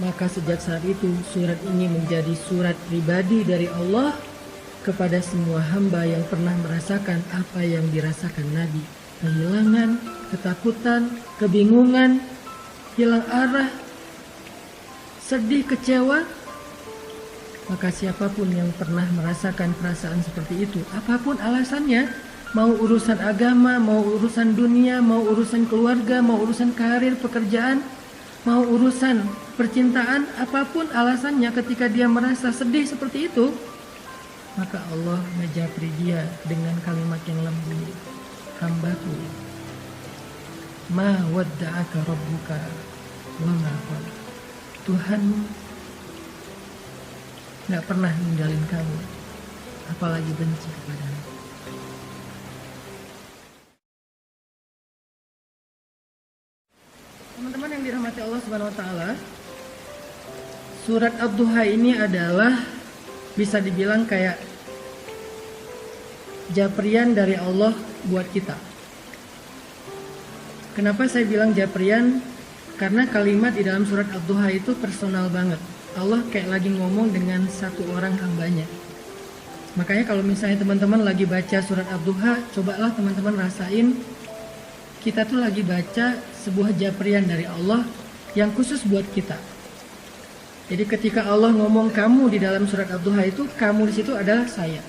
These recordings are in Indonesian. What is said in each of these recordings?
Maka sejak saat itu surat ini menjadi surat pribadi dari Allah kepada semua hamba yang pernah merasakan apa yang dirasakan Nabi. Kehilangan, ketakutan, kebingungan, hilang arah, sedih, kecewa. Maka siapapun yang pernah merasakan perasaan seperti itu, apapun alasannya, mau urusan agama, mau urusan dunia, mau urusan keluarga, mau urusan karir, pekerjaan, mau urusan percintaan, apapun alasannya, ketika dia merasa sedih seperti itu, maka Allah menjapri dia dengan kalimat yang lembut. Hambaku, ma wadda'aka rabbuka wa ma qala. Tuhanmu gak pernah ninggalin kamu, apalagi benci kepadamu. Teman-teman yang dirahmati Allah Subhanahu wa taala, surat Ad-Duha ini adalah bisa dibilang kayak japrian dari Allah buat kita. Kenapa saya bilang japrian? Karena kalimat di dalam surat Ad-Duha itu personal banget. Allah kayak lagi ngomong dengan satu orang hambanya. Makanya kalau misalnya teman-teman lagi baca surat Ad-Duha, cobalah teman-teman rasain kita tuh lagi baca sebuah japrian dari Allah yang khusus buat kita. Jadi ketika Allah ngomong kamu di dalam surat Ad-Duha itu, kamu di situ adalah saya.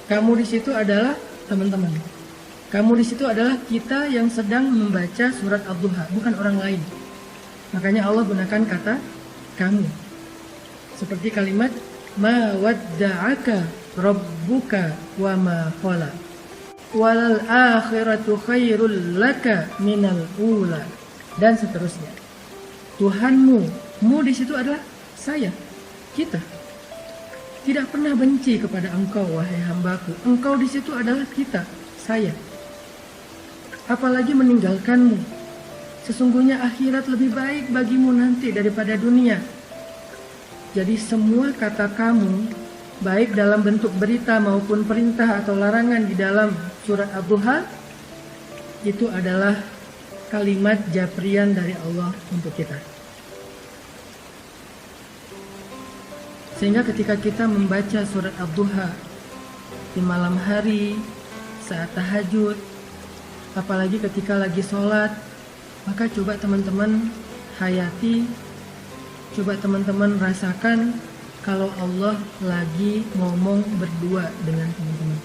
Kamu di situ adalah teman-teman. Kamu di situ adalah kita yang sedang membaca surat Ad-Duha, bukan orang lain. Makanya Allah gunakan kata kamu. Seperti kalimat ma wadda'aka rabbuka wa ma qala. Wal akhiratu khairul laka minal ula, dan seterusnya. Tuhanmu, mu di situ adalah saya, kita. Tidak pernah benci kepada engkau, wahai hambaku. Engkau di situ adalah kita, saya. Apalagi meninggalkanmu. Sesungguhnya akhirat lebih baik bagimu nanti daripada dunia. Jadi semua kata kamu, baik dalam bentuk berita maupun perintah atau larangan di dalam surat Ad-Duha, itu adalah kalimat japrian dari Allah untuk kita. Sehingga ketika kita membaca surat Ad-Duha di malam hari, saat tahajud, apalagi ketika lagi sholat, maka coba teman-teman hayati, coba teman-teman rasakan kalau Allah lagi ngomong berdua dengan teman-teman.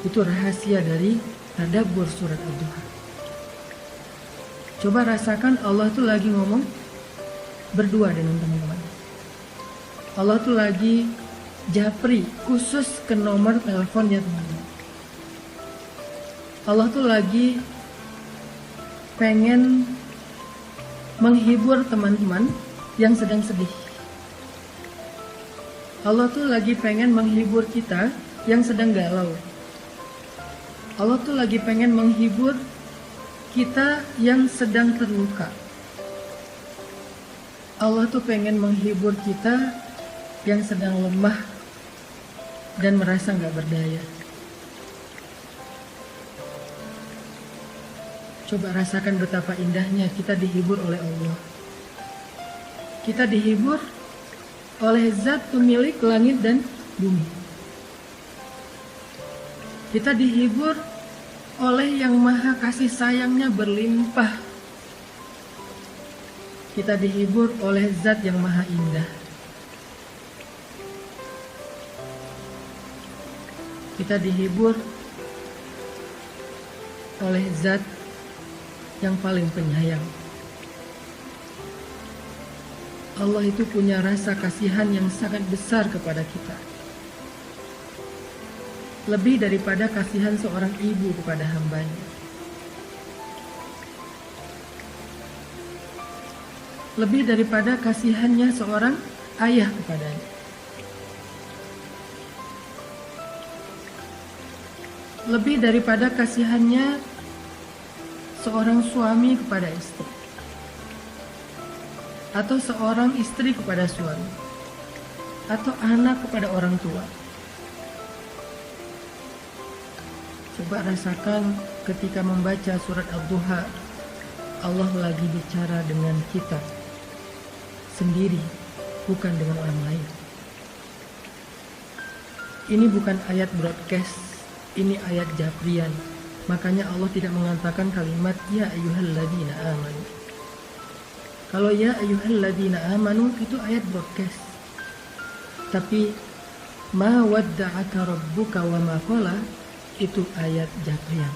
Itu rahasia dari tadabbur surat Ad-Duha. Coba rasakan Allah tuh lagi ngomong berdua dengan teman-teman. Allah tuh lagi japri khusus ke nomor teleponnya teman-teman. Allah tuh lagi pengen menghibur teman-teman yang sedang sedih. Allah tuh lagi pengen menghibur kita yang sedang galau. Allah tuh lagi pengen menghibur kita yang sedang terluka. Allah tuh pengen menghibur kita yang sedang lemah dan merasa gak berdaya. Coba rasakan betapa indahnya kita dihibur oleh Allah. Kita dihibur oleh zat pemilik langit dan bumi. Kita dihibur oleh yang maha kasih sayangnya berlimpah. Kita dihibur oleh zat yang maha indah. Kita dihibur oleh zat yang paling penyayang. Allah itu punya rasa kasihan yang sangat besar kepada kita. Lebih daripada kasihan seorang ibu kepada hambanya. Lebih daripada kasihannya seorang ayah kepadanya. Lebih daripada kasihannya seorang suami kepada istri, atau seorang istri kepada suami, atau anak kepada orang tua. Coba rasakan ketika membaca surat Ad-Duha, Allah lagi bicara dengan kita sendiri, bukan dengan orang lain. Ini bukan ayat broadcast, ini ayat japrian. Makanya Allah tidak mengatakan kalimat ya ayyuhalladzina amanu. Kalau ya ayyuhalladzina amanu itu ayat broadcast. Tapi ma wadda'aka rabbuka wa ma qala itu ayat japrian.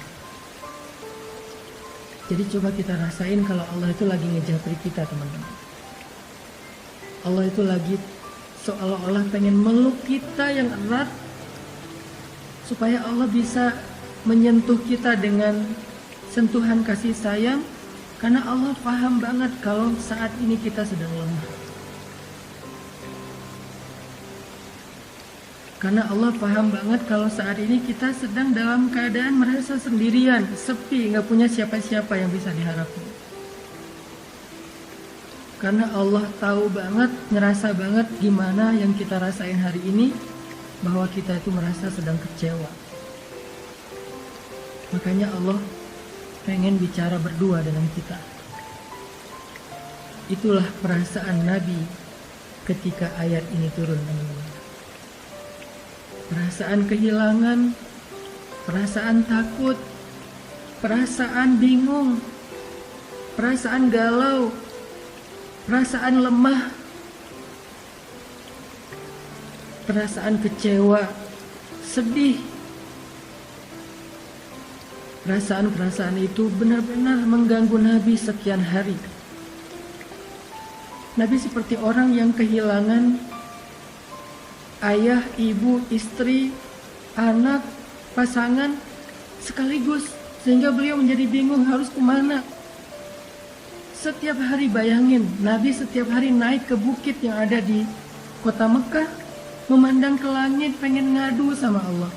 Jadi coba kita rasain kalau Allah itu lagi ngejapri kita, teman-teman. Allah itu lagi seolah-olah pengen meluk kita yang erat supaya Allah bisa menyentuh kita dengan sentuhan kasih sayang, karena Allah paham banget kalau saat ini kita sedang lemah. Karena Allah paham banget kalau saat ini kita sedang dalam keadaan merasa sendirian, sepi, gak punya siapa-siapa yang bisa diharapkan. Karena Allah tahu banget, ngerasa banget gimana yang kita rasain hari ini, bahwa kita itu merasa sedang kecewa. Makanya Allah pengen bicara berdua dengan kita. Itulah perasaan Nabi ketika ayat ini turun, teman-teman. Perasaan kehilangan, perasaan takut, perasaan bingung, perasaan galau, perasaan lemah, perasaan kecewa, sedih. Perasaan-perasaan itu benar-benar mengganggu Nabi sekian hari. Nabi seperti orang yang kehilangan ayah, ibu, istri, anak, pasangan sekaligus, sehingga beliau menjadi bingung harus kemana. Setiap hari bayangin, Nabi setiap hari naik ke bukit yang ada di kota Mekah, memandang ke langit, pengen ngadu sama Allah.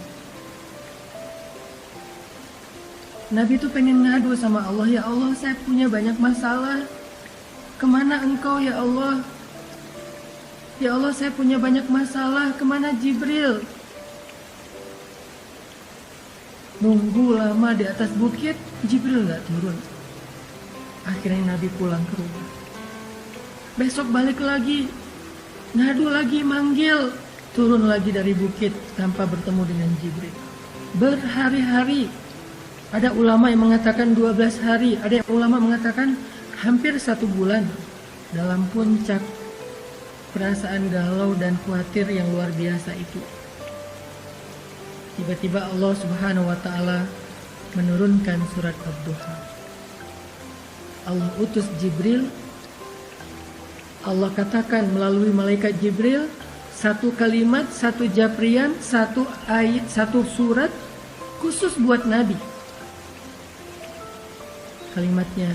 Nabi itu pengen ngadu sama Allah, ya Allah, saya punya banyak masalah. Kemana engkau ya Allah? Ya Allah, saya punya banyak masalah, kemana Jibril? Nunggu lama di atas bukit, Jibril gak turun. Akhirnya Nabi pulang ke rumah. Besok balik lagi, ngadu lagi, manggil. Turun lagi dari bukit tanpa bertemu dengan Jibril. Berhari-hari. Ada ulama yang mengatakan 12 hari, ada yang ulama mengatakan hampir 1 bulan dalam puncak perasaan galau dan khawatir yang luar biasa itu. Tiba-tiba Allah Subhanahu wa Ta'ala menurunkan surat Ad-Duha. Allah utus Jibril. Allah katakan melalui malaikat Jibril, 1 kalimat, 1 japrian, 1 ayat, 1 surat khusus buat Nabi. Kalimatnya,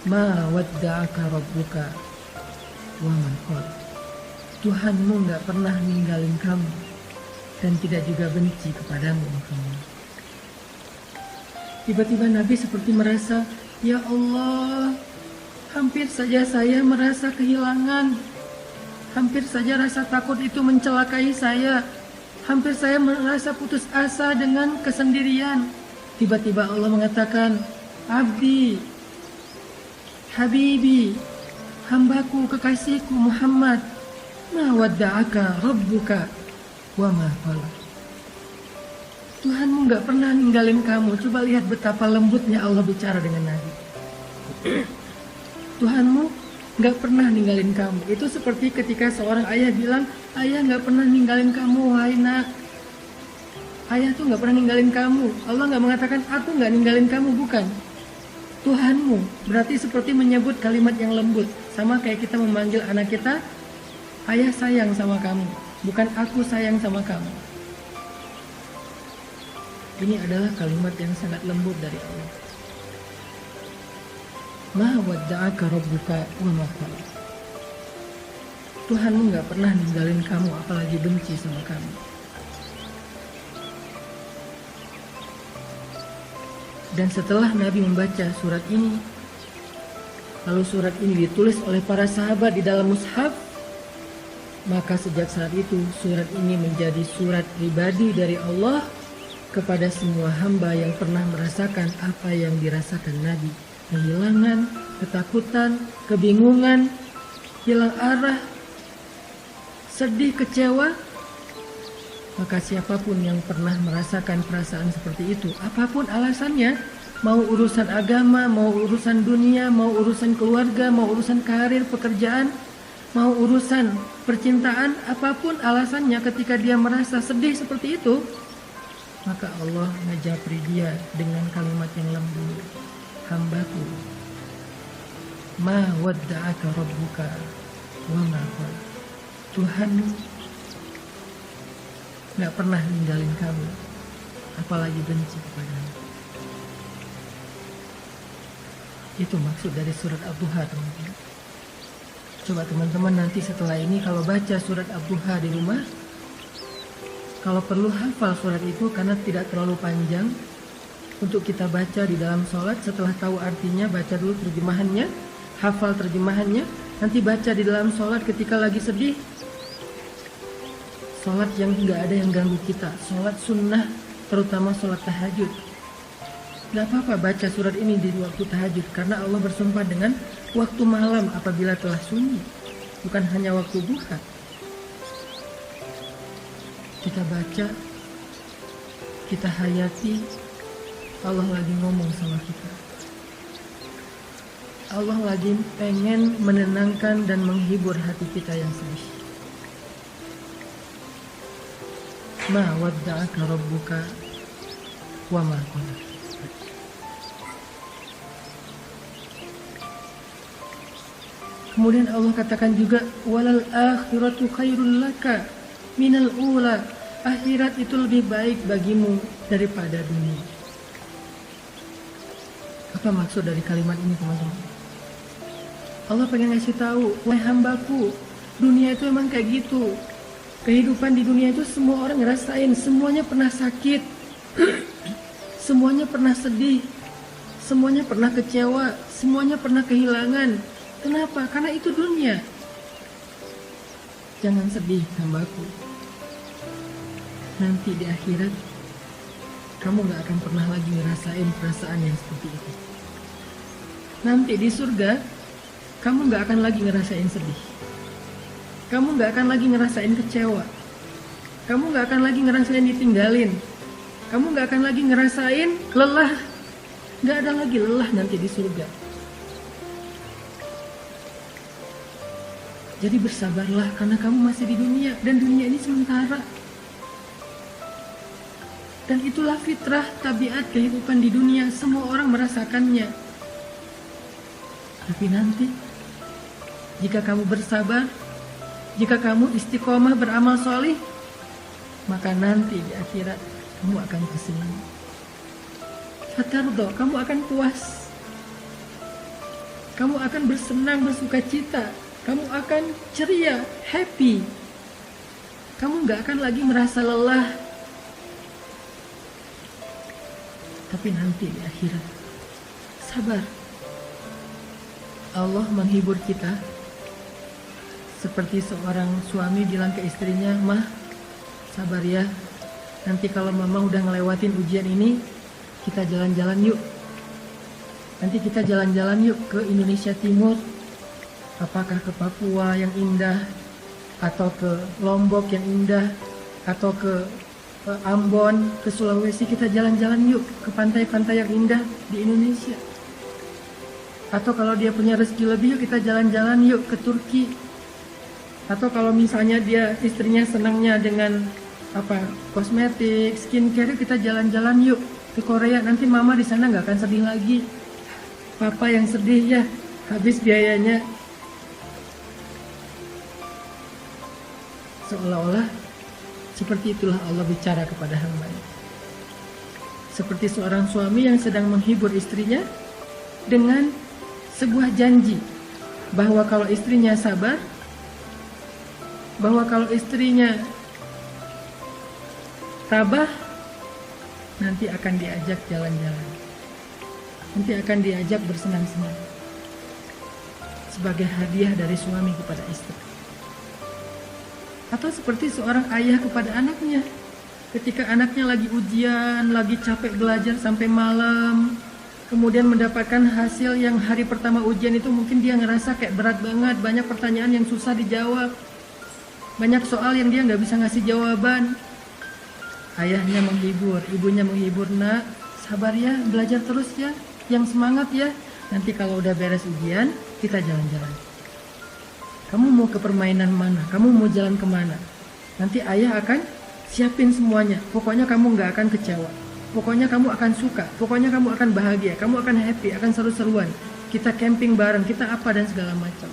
ma wadda'aka rabbuka wa ma qala. Tuhanmu gak pernah ninggalin kamu dan tidak juga benci kepadamu, Muhammad. Tiba-tiba Nabi seperti merasa, ya Allah, hampir saja saya merasa kehilangan. Hampir saja rasa takut itu mencelakai saya. Hampir saya merasa putus asa dengan kesendirian. Tiba-tiba Allah mengatakan, Abdi, Habibi, hambaku, kekasihku Muhammad, ma wadda'aka rabbuka wa ma qala. Tuhanmu gak pernah ninggalin kamu. Coba lihat betapa lembutnya Allah bicara dengan Nabi. Tuhanmu gak pernah ninggalin kamu. Itu seperti ketika seorang ayah bilang, ayah gak pernah ninggalin kamu, wahai nak. Ayah tuh gak pernah ninggalin kamu. Allah gak mengatakan, aku gak ninggalin kamu, bukan. Tuhanmu berarti seperti menyebut kalimat yang lembut. Sama kayak kita memanggil anak kita, ayah sayang sama kamu, bukan aku sayang sama kamu. Ini adalah kalimat yang sangat lembut dari Allah. Ma wadda'aka rabbuka wa ma qala. Tuhanmu gak pernah ninggalin kamu, apalagi benci sama kamu. Dan setelah Nabi membaca surat ini, lalu surat ini ditulis oleh para sahabat di dalam mushaf, maka sejak saat itu surat ini menjadi surat pribadi dari Allah kepada semua hamba yang pernah merasakan apa yang dirasakan Nabi kehilangan, ketakutan, kebingungan, hilang arah, sedih, kecewa, maka siapapun yang pernah merasakan perasaan seperti itu, apapun alasannya, mau urusan agama, mau urusan dunia, mau urusan keluarga, mau urusan karir, pekerjaan, mau urusan percintaan, apapun alasannya, ketika dia merasa sedih seperti itu, maka Allah ngajapri dia dengan kalimat yang lembut. Hambaku, ma wadda'aka rabbuka wa ma qala. Tuhanmu gak pernah ninggalin kamu, apalagi benci kepadamu. Itu maksud dari surat Ad-Duha, teman-teman. Coba teman-teman nanti setelah ini kalau baca surat Ad-Duha di rumah, kalau perlu hafal surat itu karena tidak terlalu panjang untuk kita baca di dalam sholat. Setelah tahu artinya, baca dulu terjemahannya, hafal terjemahannya, nanti baca di dalam sholat ketika lagi sedih. Sholat yang nggak ada yang ganggu kita, sholat sunnah, terutama sholat tahajud. Gak apa-apa baca surat ini di waktu tahajud, karena Allah bersumpah dengan waktu malam apabila telah sunyi, bukan hanya waktu duha. Kita baca, kita hayati, Allah lagi ngomong sama kita. Allah lagi pengen menenangkan dan menghibur hati kita yang sedih. Ma wadda'aka rabbuka wa ma qala. Kemudian Allah katakan juga, walal akhiratu khairul laka minal ula. Akhirat itu lebih baik bagimu daripada dunia. Apa maksud dari kalimat ini, teman-teman? Allah pengen ngasih tahu, wahai hambaku, dunia itu emang kayak gitu. Kehidupan di dunia itu semua orang ngerasain, semuanya pernah sakit, semuanya pernah sedih, semuanya pernah kecewa, semuanya pernah kehilangan. Kenapa? Karena itu dunia. Jangan sedih, hambaku. Nanti di akhirat kamu gak akan pernah lagi ngerasain perasaan yang seperti itu. Nanti di surga kamu gak akan lagi ngerasain sedih. Kamu gak akan lagi ngerasain kecewa. Kamu gak akan lagi ngerasain ditinggalin. Kamu gak akan lagi ngerasain lelah. Gak ada lagi lelah nanti di surga. Jadi bersabarlah karena kamu masih di dunia, dan dunia ini sementara. Dan itulah fitrah, tabiat kehidupan di dunia, semua orang merasakannya. Tapi nanti, jika kamu bersabar, jika kamu istiqomah beramal solih, maka nanti di akhirat kamu akan kesenangan. Fatardo, kamu akan puas. Kamu akan bersenang, bersuka cita. Kamu akan ceria, happy. Kamu gak akan lagi merasa lelah. Tapi nanti di akhirat, sabar. Allah menghibur kita. Seperti seorang suami bilang ke istrinya, "Mah, sabar ya. Nanti kalau mama udah ngelewatin ujian ini, kita jalan-jalan yuk. Nanti kita jalan-jalan yuk ke Indonesia Timur. Apakah ke Papua yang indah, atau ke Lombok yang indah, atau ke Ambon, ke Sulawesi, kita jalan-jalan yuk ke pantai-pantai yang indah di Indonesia. Atau kalau dia punya rezeki lebih, yuk kita jalan-jalan yuk ke Turki. Atau kalau misalnya dia istrinya senangnya dengan kosmetik, skincare, yuk kita jalan-jalan yuk ke Korea. Nanti mama di sana nggak akan sedih lagi. Papa yang sedih ya, habis biayanya." Seolah-olah seperti itulah Allah bicara kepada hamba-Nya. Seperti seorang suami yang sedang menghibur istrinya dengan sebuah janji bahwa kalau istrinya sabar, bahwa kalau istrinya tabah, nanti akan diajak jalan-jalan, nanti akan diajak bersenang-senang sebagai hadiah dari suami kepada istri. Atau seperti seorang ayah kepada anaknya, ketika anaknya lagi ujian, lagi capek belajar sampai malam, kemudian mendapatkan hasil yang hari pertama ujian itu mungkin dia ngerasa kayak berat banget, banyak pertanyaan yang susah dijawab, banyak soal yang dia nggak bisa ngasih jawaban. Ayahnya menghibur, ibunya menghibur, nak sabar ya, belajar terus ya, yang semangat ya, nanti kalau udah beres ujian kita jalan-jalan. Kamu mau ke permainan mana, kamu mau jalan kemana, nanti ayah akan siapin semuanya. Pokoknya kamu nggak akan kecewa, pokoknya kamu akan suka, pokoknya kamu akan bahagia, kamu akan happy, akan seru-seruan. Kita camping bareng, kita apa dan segala macam.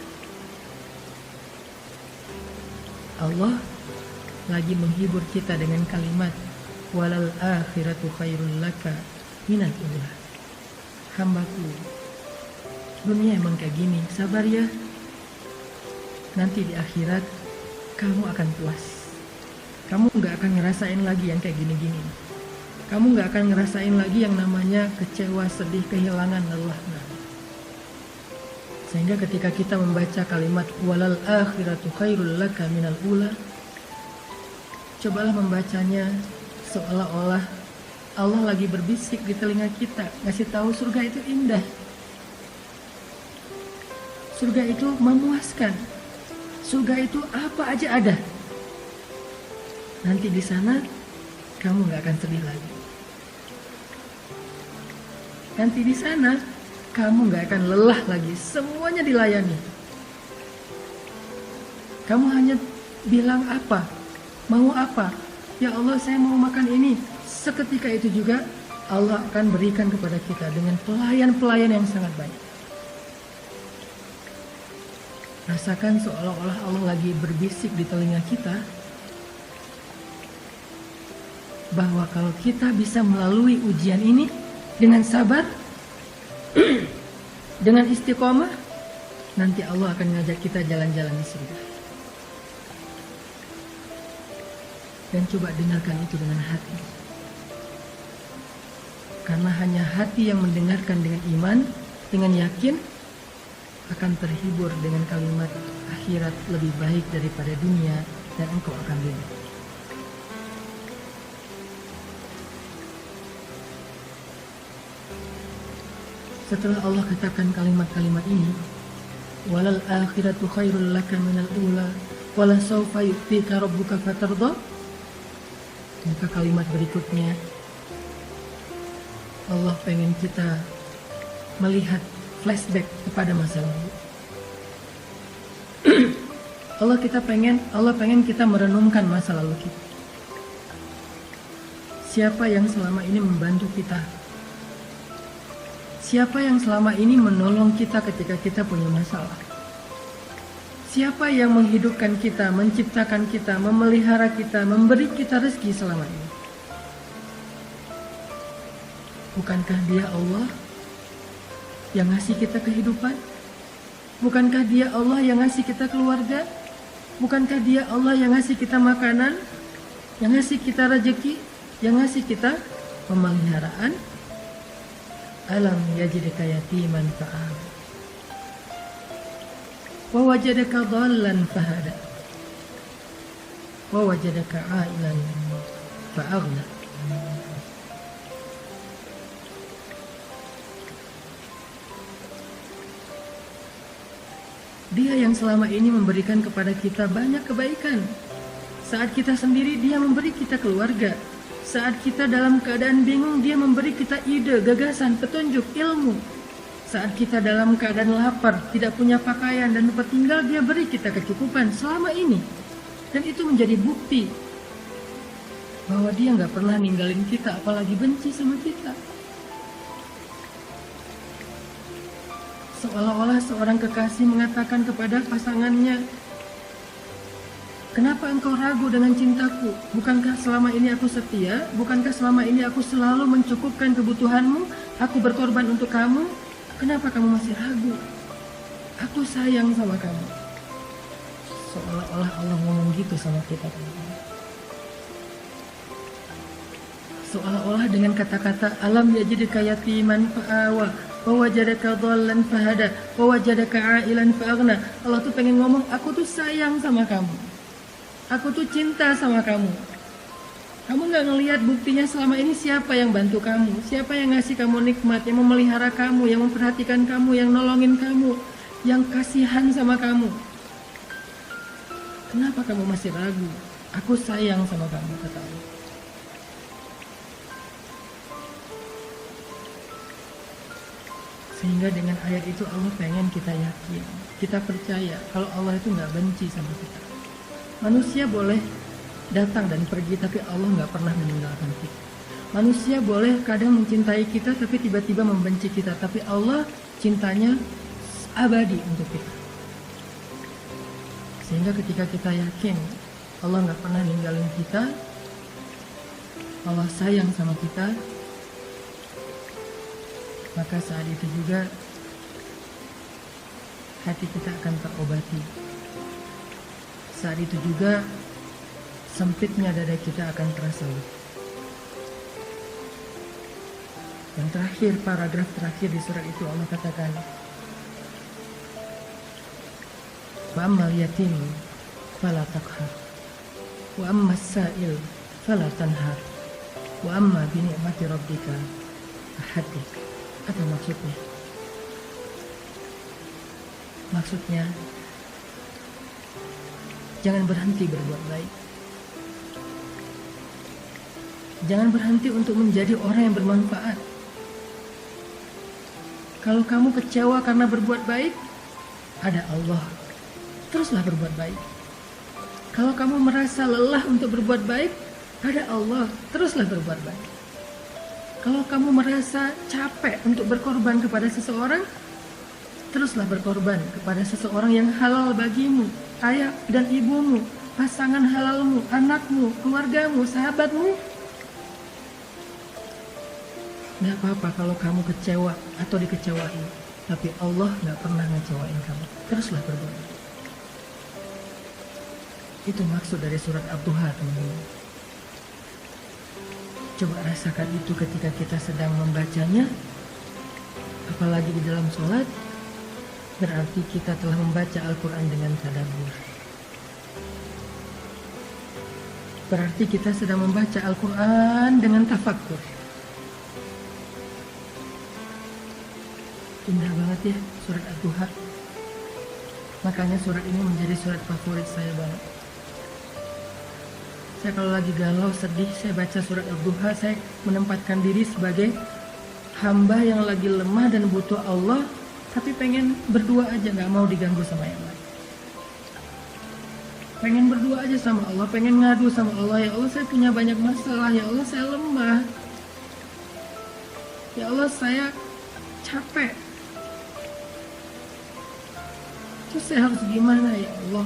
Allah lagi menghibur kita dengan kalimat walal akhiratu khairul laka minal ula. Hambaku, dunia emang kayak gini, sabar ya. Nanti di akhirat kamu akan puas. Kamu gak akan ngerasain lagi yang kayak gini-gini. Kamu gak akan ngerasain lagi yang namanya kecewa, sedih, kehilangan, lelah. Sehingga ketika kita membaca kalimat walal akhiratu khairul laka minal ula, cobalah membacanya seolah-olah Allah lagi berbisik di telinga kita, ngasih tahu surga itu indah. Surga itu memuaskan. Surga itu apa aja ada. Nanti di sana kamu gak akan sedih lagi. Nanti di sana kamu gak akan lelah lagi. Semuanya dilayani. Kamu hanya bilang apa, mau apa. Ya Allah, saya mau makan ini. Seketika itu juga Allah akan berikan kepada kita dengan pelayan-pelayan yang sangat baik. Rasakan seolah-olah Allah lagi berbisik di telinga kita bahwa kalau kita bisa melalui ujian ini dengan sabar, dengan istiqomah, nanti Allah akan ngajak kita jalan-jalan di surga. Dan coba dengarkan itu dengan hati. Karena hanya hati yang mendengarkan dengan iman, dengan yakin, akan terhibur dengan kalimat akhirat lebih baik daripada dunia dan engkau akan ridho. Setelah Allah katakan kalimat-kalimat ini, walal akhiratu khairul laka minal ula wala sawfa yu'tika rabbuka fatardha, maka kalimat berikutnya Allah pengen kita melihat flashback kepada masa lalu. Allah pengen kita merenungkan masa lalu kita. Siapa yang selama ini membantu kita? Siapa yang selama ini menolong kita ketika kita punya masalah? Siapa yang menghidupkan kita, menciptakan kita, memelihara kita, memberi kita rezeki selama ini? Bukankah Dia Allah yang ngasih kita kehidupan? Bukankah Dia Allah yang ngasih kita keluarga? Bukankah Dia Allah yang ngasih kita makanan? Yang ngasih kita rezeki? Yang ngasih kita pemeliharaan? Alam yajidka yatiman fa'am wa wajadaka dhallan fahada wa wajadaka ailan fa'aghna. Dia yang selama ini memberikan kepada kita banyak kebaikan. Saat kita sendiri, Dia memberi kita keluarga. Saat kita dalam keadaan bingung, Dia memberi kita ide, gagasan, petunjuk, ilmu. Saat kita dalam keadaan lapar, tidak punya pakaian dan tempat tinggal, Dia beri kita kecukupan selama ini. Dan itu menjadi bukti bahwa Dia nggak pernah ninggalin kita, apalagi benci sama kita. Seolah-olah seorang kekasih mengatakan kepada pasangannya, kenapa engkau ragu dengan cintaku? Bukankah selama ini aku setia? Bukankah selama ini aku selalu mencukupkan kebutuhanmu? Aku berkorban untuk kamu. Kenapa kamu masih ragu? Aku sayang sama kamu. Seolah-olah Allah ngomong gitu sama kita. Seolah-olah dengan kata-kata alam yajidka yatiman fa'awa wa wajadaka dhallan fahada wa wajadaka ailan fa'aghna. Allah tuh pengen ngomong, aku tuh sayang sama kamu. Aku tuh cinta sama kamu. Kamu nggak ngelihat buktinya selama ini siapa yang bantu kamu, siapa yang ngasih kamu nikmat, yang memelihara kamu, yang memperhatikan kamu, yang nolongin kamu, yang kasihan sama kamu. Kenapa kamu masih ragu? Aku sayang sama kamu, kata Allah. Sehingga dengan ayat itu Allah pengen kita yakin, kita percaya kalau Allah itu nggak benci sama kita. Manusia boleh datang dan pergi, tapi Allah nggak pernah meninggalkan kita. Manusia boleh kadang mencintai kita, tapi tiba-tiba membenci kita, tapi Allah cintanya abadi untuk kita. Sehingga ketika kita yakin Allah nggak pernah ninggalin kita, Allah sayang sama kita, maka saat itu juga hati kita akan terobati. Saat itu juga sempitnya dada kita akan terasa. Yang terakhir, paragraf terakhir di surat itu Allah katakan, wa ammal yatim fala taqhar wa ammas sa'il fala tanhar wa amma bi ni'mati rabbika fahaddits. Apa maksudnya? Maksudnya, jangan berhenti berbuat baik. Jangan berhenti untuk menjadi orang yang bermanfaat. Kalau kamu kecewa karena berbuat baik, ada Allah. Teruslah berbuat baik. Kalau kamu merasa lelah untuk berbuat baik, ada Allah. Teruslah berbuat baik. Kalau kamu merasa capek untuk berkorban kepada seseorang, teruslah berkorban kepada seseorang yang halal bagimu, ayah dan ibumu, pasangan halalmu, anakmu, keluargamu, sahabatmu. Gak apa-apa kalau kamu kecewa atau dikecewain, tapi Allah gak pernah ngecewain kamu. Teruslah berbuat. Itu maksud dari surat Ad-Duha, teman-teman. Coba rasakan itu ketika kita sedang membacanya, apalagi di dalam sholat. Berarti kita telah membaca Al-Quran dengan tadabbur. Berarti kita sedang membaca Al-Quran dengan tafakkur. Indah banget ya surat Ad-Duha. Makanya surat ini menjadi surat favorit saya banget. Saya kalau lagi galau, sedih, saya baca surat Ad-Duha. Saya menempatkan diri sebagai hamba yang lagi lemah dan butuh Allah, tapi pengen berdua aja, gak mau diganggu sama yang lain. Pengen berdua aja sama Allah, pengen ngadu sama Allah. Ya Allah, saya punya banyak masalah. Ya Allah, saya lemah. Ya Allah, saya capek. Terus saya harus gimana ya Allah?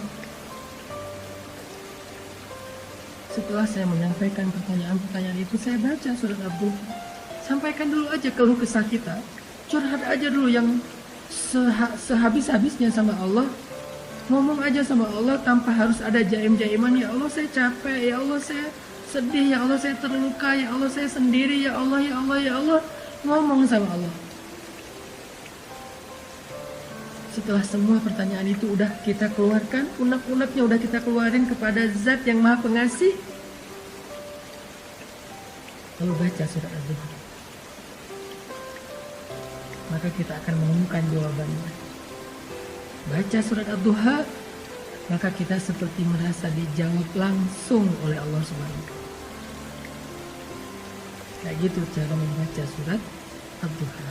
Setelah saya menyampaikan pertanyaan-pertanyaan itu, saya baca surat Ad-Duha. Sampaikan dulu aja keluh kesah kita. Curhat aja dulu yang sehabis-habisnya sama Allah. Ngomong aja sama Allah tanpa harus ada jaim-jaiman. Ya Allah, saya capek. Ya Allah, saya sedih. Ya Allah, saya terluka. Ya Allah, saya sendiri. Ya Allah, ya Allah, ya Allah. Ngomong sama Allah. Setelah semua pertanyaan itu udah kita keluarkan, unek-uneknya udah kita keluarin kepada Zat yang Maha Pengasih, lalu baca surat Ad-Duha, maka kita akan menemukan jawabannya. Baca surat Ad-Duha, maka kita seperti merasa dijawab langsung oleh Allah Subhanahu. Kayak gitu cara membaca surat Ad-Duha.